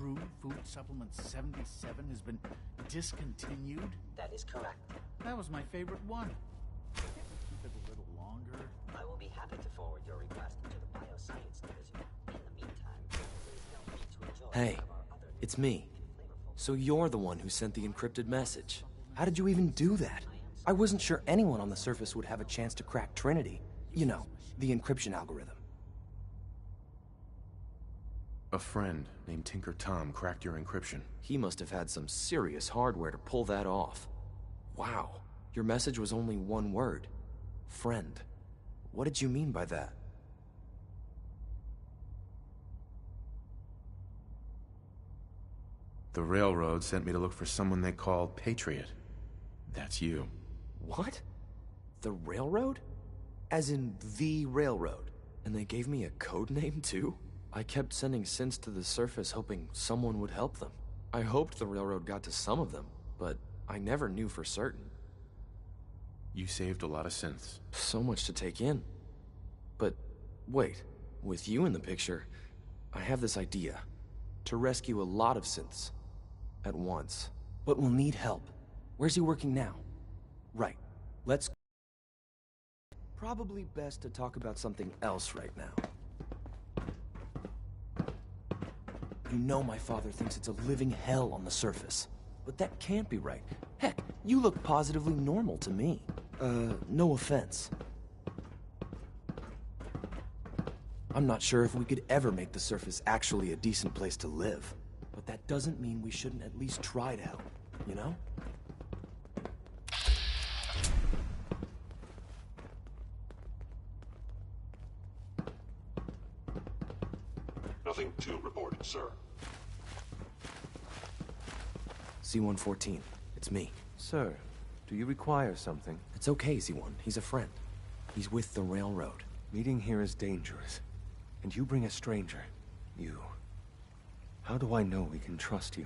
true food supplement 77 has been discontinued? That is correct. That was my favorite one. Can't we keep it a little longer? I will be happy to forward your request to the Bioscience Division. In the meantime, please feel free to enjoy Hey, some of our other it's me. So you're the one who sent the encrypted message. How did you even do that? I wasn't sure anyone on the surface would have a chance to crack Trinity. You know, the encryption algorithm. A friend named Tinker Tom cracked your encryption. He must have had some serious hardware to pull that off. Wow, your message was only one word. Friend. What did you mean by that? The Railroad sent me to look for someone they call Patriot. That's you. What? The Railroad? As in the Railroad? And they gave me a code name too? I kept sending synths to the surface hoping someone would help them. I hoped the Railroad got to some of them, but I never knew for certain. You saved a lot of synths. So much to take in. But wait, with you in the picture, I have this idea. To rescue a lot of synths. At once. But we'll need help. Where's he working now? Right. Let's... Probably best to talk about something else right now. You know my father thinks it's a living hell on the surface. But that can't be right. Heck, you look positively normal to me. No offense. I'm not sure if we could ever make the surface actually a decent place to live. But that doesn't mean we shouldn't at least try to help, you know? Nothing to report, sir. C-114, it's me. Sir, do you require something? It's okay, Z-1. He's a friend. He's with the Railroad. Meeting here is dangerous. And you bring a stranger. You. How do I know we can trust you?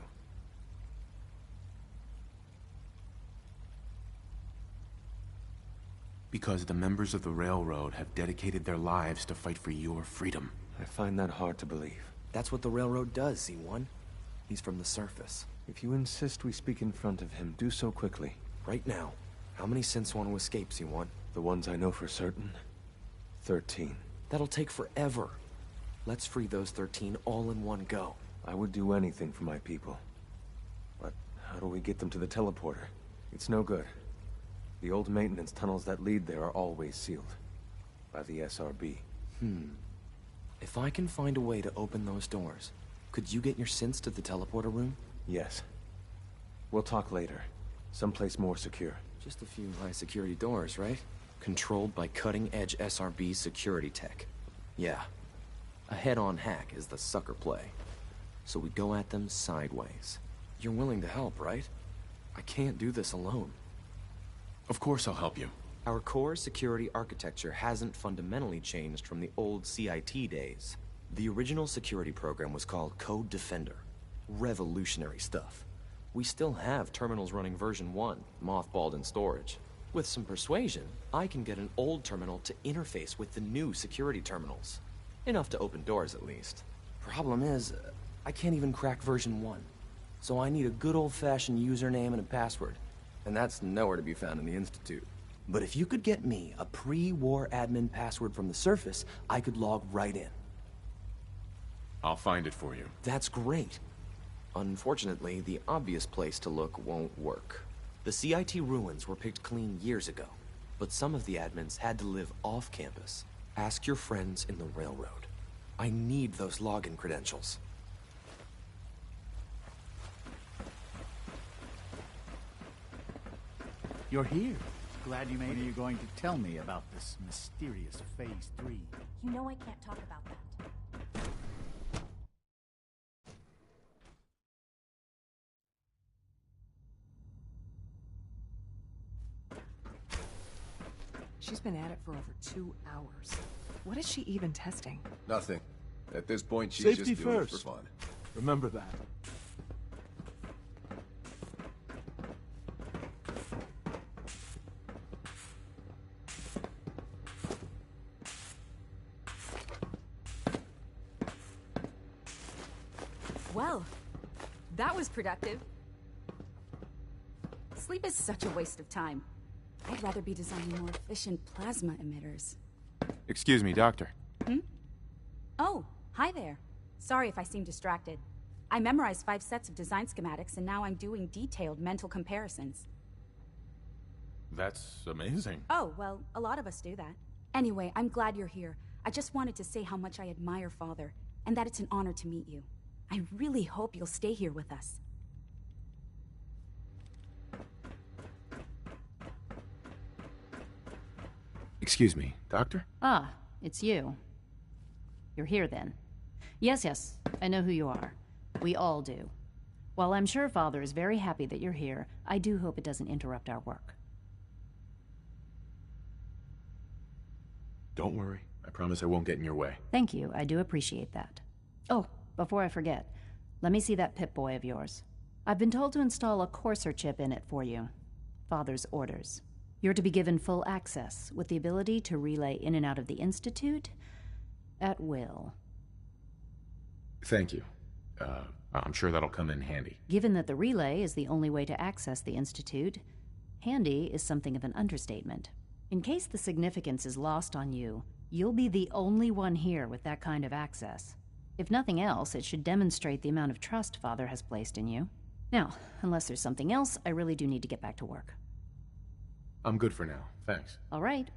Because the members of the Railroad have dedicated their lives to fight for your freedom. I find that hard to believe. That's what the Railroad does, Z-1. He's from the surface. If you insist we speak in front of him, do so quickly. Right now. How many synths want to escape, Z-1? The ones I know for certain? 13. That'll take forever. Let's free those 13 all in one go. I would do anything for my people. But how do we get them to the teleporter? It's no good. The old maintenance tunnels that lead there are always sealed. By the SRB. If I can find a way to open those doors, could you get your synths to the teleporter room? Yes. We'll talk later. Someplace more secure. Just a few high-security doors, right? Controlled by cutting-edge SRB security tech. Yeah. A head-on hack is the sucker play. So we go at them sideways. You're willing to help, right? I can't do this alone. Of course I'll help you. Our core security architecture hasn't fundamentally changed from the old CIT days. The original security program was called Code Defender. Revolutionary stuff. We still have terminals running version 1, mothballed in storage. With some persuasion, I can get an old terminal to interface with the new security terminals. Enough to open doors, at least. Problem is, I can't even crack version 1. So I need a good old-fashioned username and a password. And that's nowhere to be found in the Institute. But if you could get me a pre-war admin password from the surface, I could log right in. I'll find it for you. That's great. Unfortunately, the obvious place to look won't work. The CIT ruins were picked clean years ago, but some of the admins had to live off campus. Ask your friends in the Railroad. I need those login credentials. You're here. Glad you made it. When are you going to tell me about this mysterious Phase 3? You know I can't talk about that. She's been at it for over 2 hours. What is she even testing? Nothing. At this point, she's Safety just doing it first. for fun. Remember that. Well, That was productive. Sleep is such a waste of time. I'd rather be designing more efficient plasma emitters. Excuse me, Doctor. Oh, hi there. Sorry if I seem distracted. I memorized 5 sets of design schematics, and now I'm doing detailed mental comparisons. That's amazing. Oh, well, a lot of us do that. Anyway, I'm glad you're here. I just wanted to say how much I admire Father, and that it's an honor to meet you. I really hope you'll stay here with us. Excuse me, Doctor? Ah, it's you. You're here then. Yes, I know who you are. We all do. While I'm sure Father is very happy that you're here, I do hope it doesn't interrupt our work. Don't worry. I promise I won't get in your way. Thank you, I do appreciate that. Oh, before I forget, let me see that Pip-Boy of yours. I've been told to install a Courser chip in it for you. Father's orders. You're to be given full access, with the ability to relay in and out of the Institute at will. Thank you. I'm sure that'll come in handy. Given that the relay is the only way to access the Institute, handy is something of an understatement. In case the significance is lost on you, you'll be the only one here with that kind of access. If nothing else, it should demonstrate the amount of trust Father has placed in you. Now, unless there's something else, I really do need to get back to work. I'm good for now. Thanks. All right.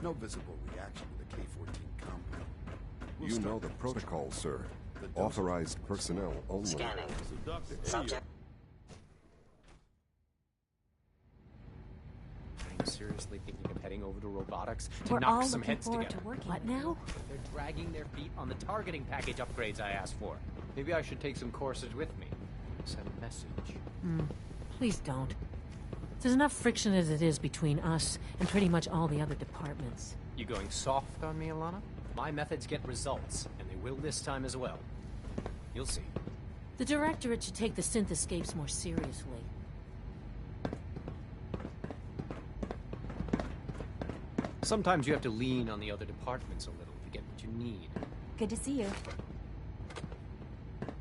No visible reaction to the K-14 compound. You know the protocol, sir. Authorized personnel only. Scanning. Subject. Are you seriously thinking of heading over to robotics to We're knock all some looking heads forward together? to working What with now? you. They're dragging their feet on the targeting package upgrades I asked for. Maybe I should take some courses with me. Send a message. Please don't. There's enough friction as it is between us and pretty much all the other departments. You going soft on me, Alana? My methods get results, and they will this time as well. You'll see. The Directorate should take the synth escapes more seriously. Sometimes you have to lean on the other departments a little to get what you need. Good to see you.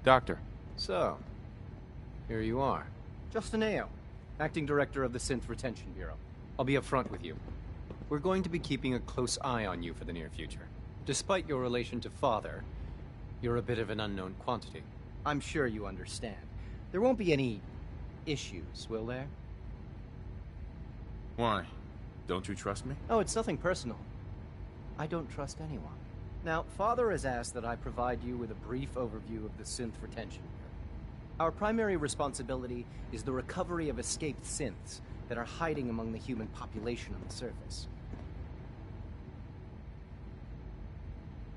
Doctor. So, here you are. Justin Ao, Acting Director of the Synth Retention Bureau. I'll be upfront with you. We're going to be keeping a close eye on you for the near future. Despite your relation to Father, you're a bit of an unknown quantity. I'm sure you understand. There won't be any issues, will there? Why? Don't you trust me? Oh, it's nothing personal. I don't trust anyone. Now, Father has asked that I provide you with a brief overview of the Synth Retention Bureau. Our primary responsibility is the recovery of escaped synths that are hiding among the human population on the surface.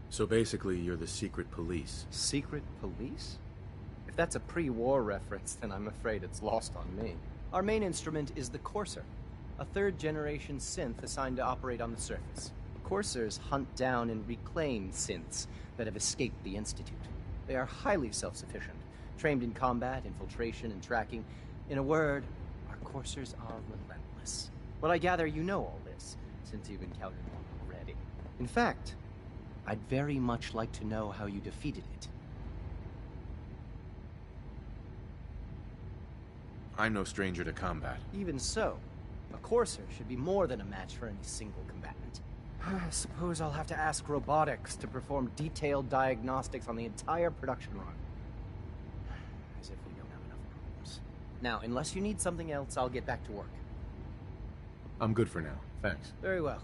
So basically, you're the secret police. Secret police? If that's a pre-war reference, then I'm afraid it's lost on me. Our main instrument is the Courser, a third-generation synth assigned to operate on the surface. Coursers hunt down and reclaim synths that have escaped the Institute. They are highly self-sufficient, trained in combat, infiltration, and tracking. In a word, our Coursers are relentless. But I gather you know all this, since you've encountered one already. In fact, I'd very much like to know how you defeated it. I'm no stranger to combat. Even so, a Courser should be more than a match for any single combatant. I suppose I'll have to ask robotics to perform detailed diagnostics on the entire production run. As if we don't have enough problems. Now, unless you need something else, I'll get back to work. I'm good for now. Thanks. Very well.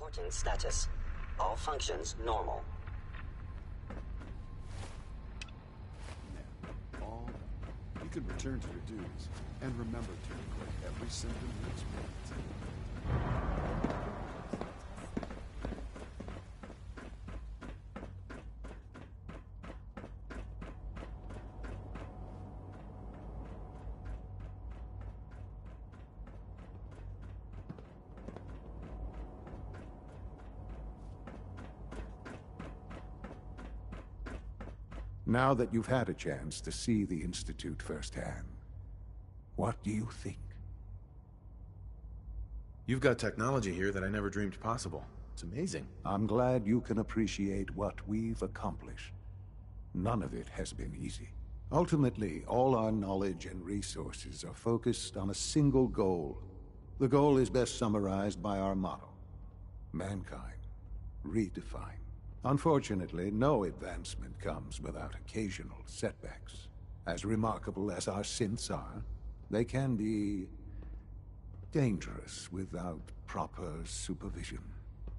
Reporting status. All functions normal. Now, all done. You can return to your duties, and remember to record every symptom you experience. Now that you've had a chance to see the Institute firsthand, what do you think? You've got technology here that I never dreamed possible. It's amazing. I'm glad you can appreciate what we've accomplished. None of it has been easy. Ultimately, all our knowledge and resources are focused on a single goal. The goal is best summarized by our motto: mankind, redefined. Unfortunately, no advancement comes without occasional setbacks. As remarkable as our synths are, they can be dangerous without proper supervision.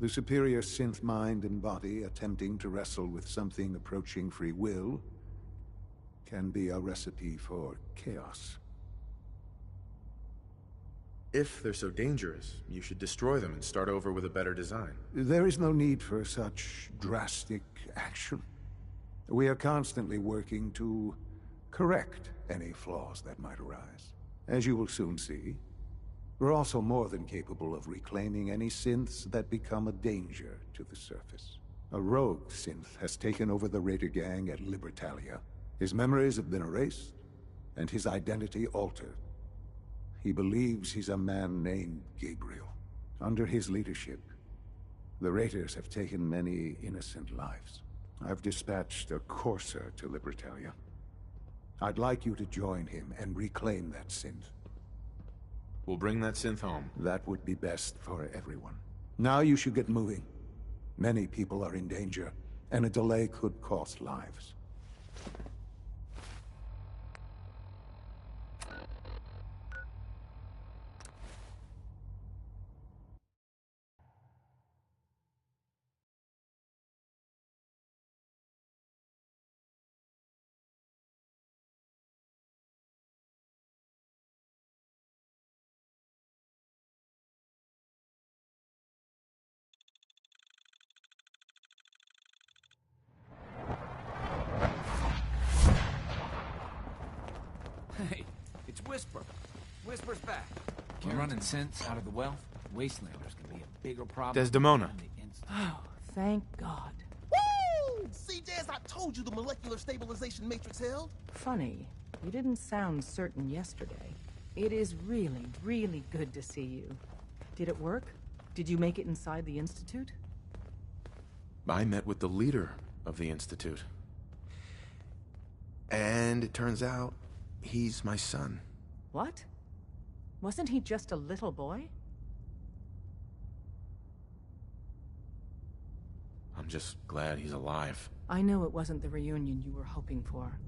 The superior synth mind and body attempting to wrestle with something approaching free will can be a recipe for chaos. If they're so dangerous, you should destroy them and start over with a better design. There is no need for such drastic action. We are constantly working to correct any flaws that might arise. As you will soon see, we're also more than capable of reclaiming any synths that become a danger to the surface. A rogue synth has taken over the Raider gang at Libertalia. His memories have been erased, and his identity altered. He believes he's a man named Gabriel. Under his leadership, the Raiders have taken many innocent lives. I've dispatched a courser to Libertalia. I'd like you to join him and reclaim that synth. We'll bring that synth home. That would be best for everyone. Now you should get moving. Many people are in danger, and a delay could cost lives. Hey, it's Whisper. Whisper's back. We're running synths out of the wealth. Wastelanders can be a bigger problem. Desdemona. Oh, thank God. Woo! CJ, as I told you, the molecular stabilization matrix held. Funny, you didn't sound certain yesterday. It is really, really good to see you. Did it work? Did you make it inside the Institute? I met with the leader of the Institute. And it turns out, he's my son. What? Wasn't he just a little boy? I'm just glad he's alive. I know it wasn't the reunion you were hoping for,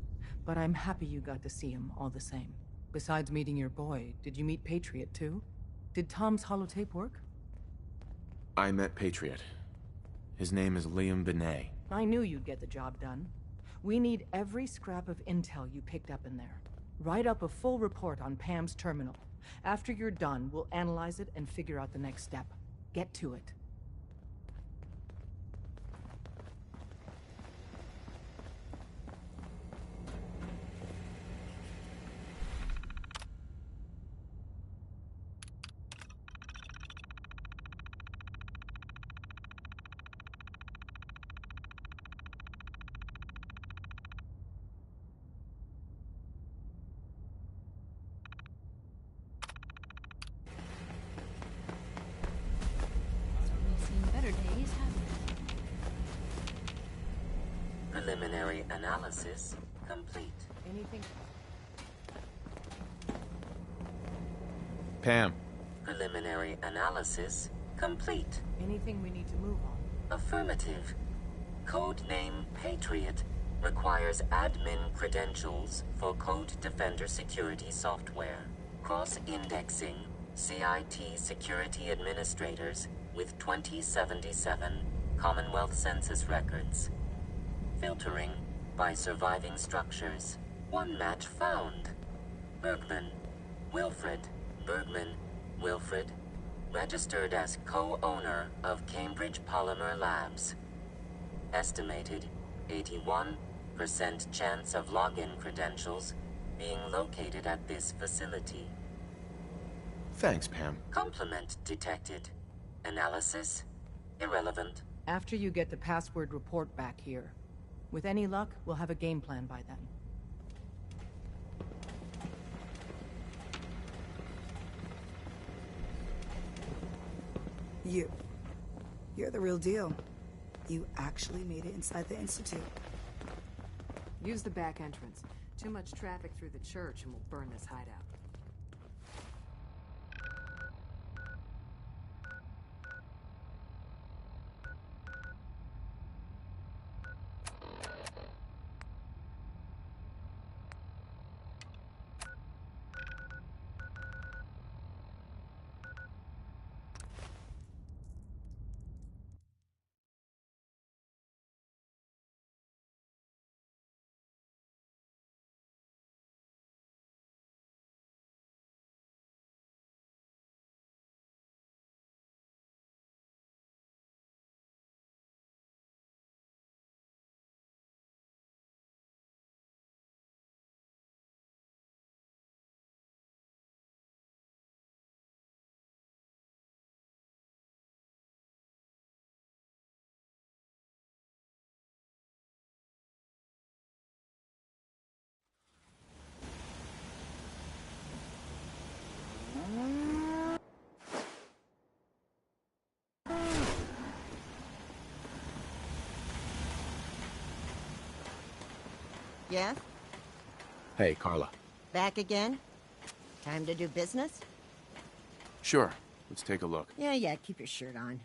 but I'm happy you got to see him all the same. Besides meeting your boy, did you meet Patriot too? Did Tom's holotape work? I met Patriot. His name is Liam Benet. I knew you'd get the job done. We need every scrap of intel you picked up in there. Write up a full report on Pam's terminal. After you're done, we'll analyze it and figure out the next step. Get to it. Preliminary analysis complete. Anything? Pam. Preliminary analysis complete. Anything we need to move on? Affirmative. Codename Patriot requires admin credentials for Code Defender security software. Cross-indexing CIT security administrators with 2077 Commonwealth Census records. Filtering by surviving structures. One match found. Bergman. Wilfred. Bergman. Wilfred. Registered as co-owner of Cambridge Polymer Labs. Estimated 81% chance of login credentials being located at this facility. Thanks, Pam. Complement detected. Analysis irrelevant. After you get the password report back here. With any luck, we'll have a game plan by then. You're the real deal. You actually made it inside the Institute. Use the back entrance. Too much traffic through the church and we'll burn this hideout. Yes? Hey, Carla. Back again? Time to do business? Sure. Let's take a look. Yeah, keep your shirt on.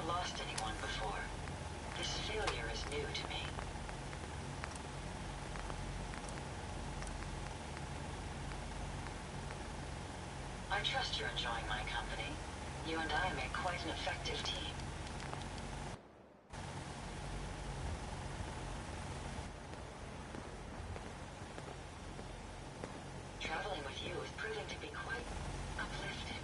lost anyone before. This failure is new to me. I trust you're enjoying my company. You and I make quite an effective team. Traveling with you is proving to be quite uplifting.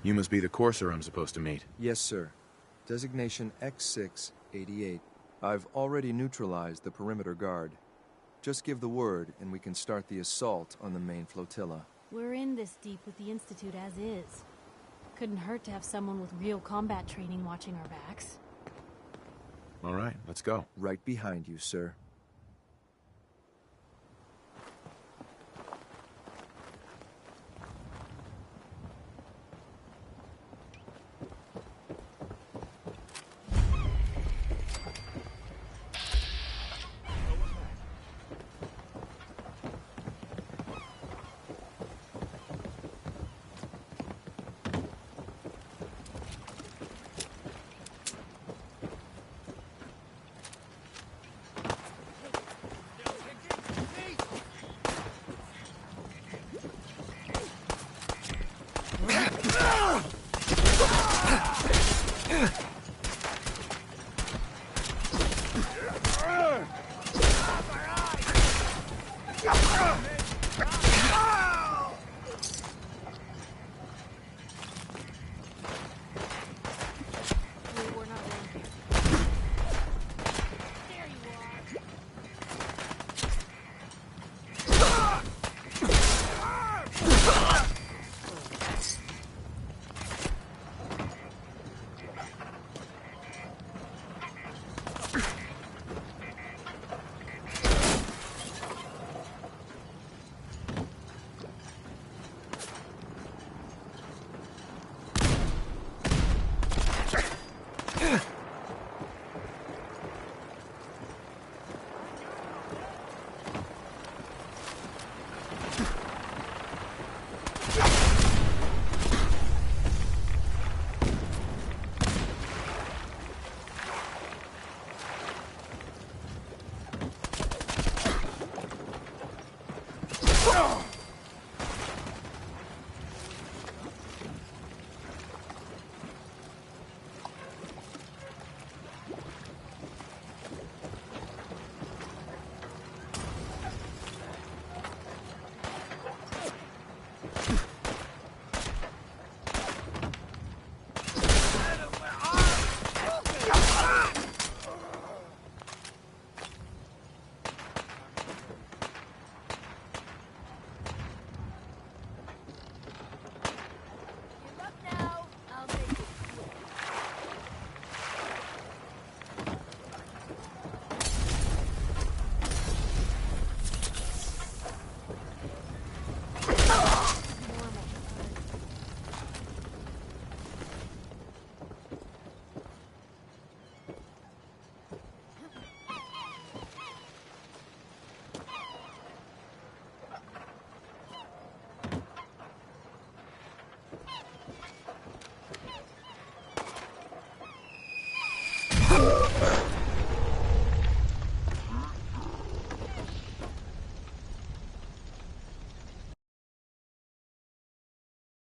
You must be the courser I'm supposed to meet. Yes, sir. Designation X688. I've already neutralized the perimeter guard. Just give the word, and we can start the assault on the main flotilla. We're in this deep with the Institute as is. Couldn't hurt to have someone with real combat training watching our backs. All right, let's go. Right behind you, sir.